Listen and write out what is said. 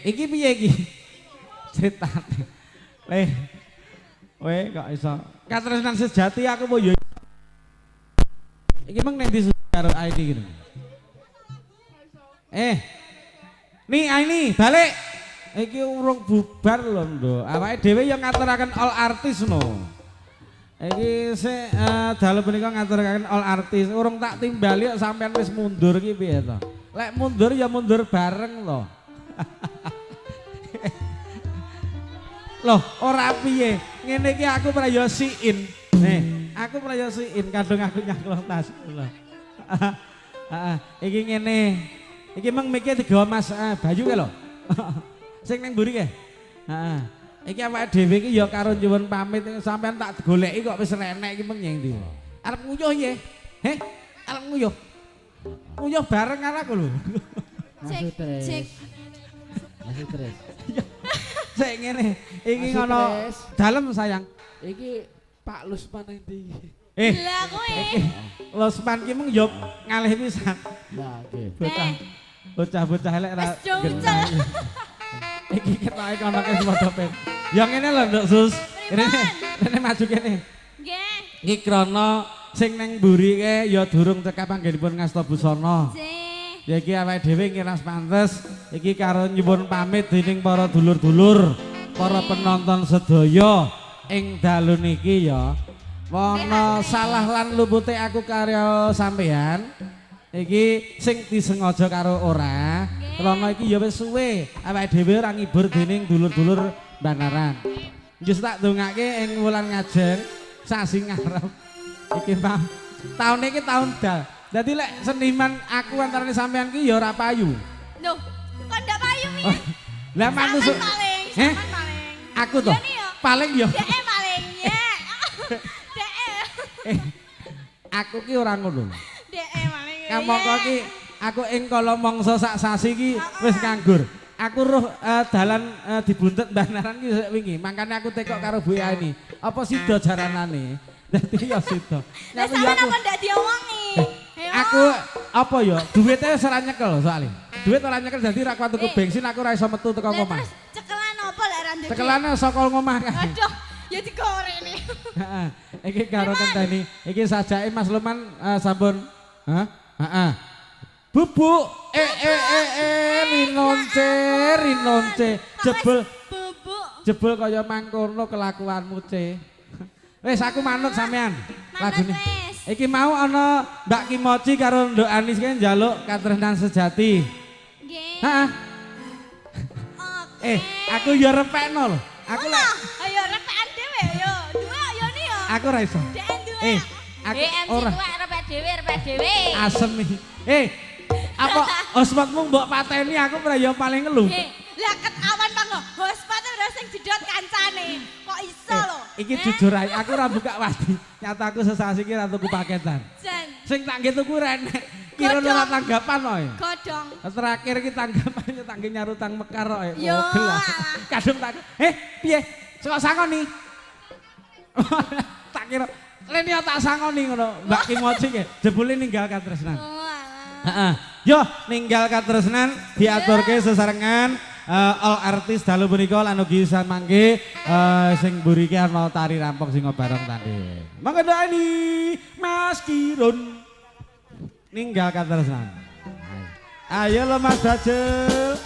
Iki piye iki? Critane. Weh kok iso. Katresnan sejati aku mau yo. Iki meng nek di karo ID gitu. Ini balik. Iki urung bubar lho, Nduk. Awake dhewe yo ngaturaken all artis no. Iki sik dalu punika ngaturaken all artis. Urung tak timbali kok sampean wis mundur iki piye to? Lek mundur ya mundur bareng lho. Loh, ora piye. Ngene iki aku prayosiin. Aku prayosiin kadung aku nyaklok tas lho. Iki ngene. Iki meng mike digawa Mas Bayu ke lho. Sing ning mburi ke. Heeh. Iki awake dhewe iki ya karo nyuwun pamit sampean tak goleki kok wis renek iki meng nyeng ndi. Arep nguyuh ye. Arep nguyuh. Nguyuh bareng karo aku lho. Cek. Sik ngene, iki ngono dalem sayang. Iki Pak Lusman endi? Lah kowe. Lusman ki mung yo ngalih pisan. Lah nggih. Bocah-bocah elek ra. Jongcel. Iki ketoke kono ke padha pen. Ya ngene lho Nduk Sus. Rene maju kene. Nggih. Iki krana sing ning mburi ke ya durung cekap anggenipun ngasta busana. Ya iki awake dhewe ngiras pantes iki karo nyuwun pamit dening para dulur-dulur, para penonton sedaya ing dalu niki ya. Wana salah lan lupute aku karo sampean. Iki sing disengaja karo ora. Krana iki ya wis suwe awake dhewe ora ngibur dening dulur-dulur Banaran. Njus tak ndongake ing wulan ngajeng sasi ngarep. Iki Pak. Taun iki taun dal. Jadi lek seniman aku antarane sampean ki ya ora payu. Loh, kok ndak payu piye? Lah mantu paling. Aku toh. Paling ya. Deke paling ya. Deke. Aku ki ora ngono. Deke paling. Kamangka ki aku ing kala mangsa sak sasi ki wis nganggur. Aku roh dalan dibuntet Banaran ki sik wingi. Makane aku tekok karo Bu Yani. Apa sida jaranane? Dadi ya sida. Lah sampean apa ndak diomongi? Aku apa ya duwite wis ora nyekel soalnya duit ora nyekel dadi ra kuat tuku bensin aku ora iso metu teko omah. Terus cekelan apa lek ra ndek? Cekelane saka omah kae. Aduh, ya digorene. Heeh. Iki karo kenteni. Iki sajake Mas Luman sampun. Heeh. Bubuk rinonce jebul jebul kaya mangkono kelakuanmu ce. Wis aku manut sampean lagune. Iki mau ana Mbak Kimoci karo Nduk Anis ki njaluk katresnan sejati. Nggih. Heeh. Aku ya repekno lho. Aku lek ayo repekan dhewe yo. Duwe yo ni yo. Aku ora iso. Duwe. Aku ora. ora. Repek dhewe. Asem iki. Apa hotspotmu mbok pateni aku ora ya paling ngeluh. Lah ket awan panggo. Hotspot ora sing jedot kancane. Kok iso lho? Iki jujur ae aku ora buka wadi. Nyataku sesasi iki ora tuku paketan. Jan. Sing tak nggih tuku renek. Kira ora tanggapan kok. Godhong. Terakhir iki tanggapannya tak nggih nyarutang mekar kok. Yo. Kadung tak. Piye? Sok sangoni. Tak kira Leni tak sangoni ngono. Mbak Kimoci ki jebule ninggal katresnan. Heeh. Yo ninggal katresnan diaturke sesarengan all artis dalu punika lan ugi samangke sing mburi ki ana tari rampung singa bareng tanding. Mangga doani Mas Kirun ninggal katresnan. Ayo lo Mas Bajel.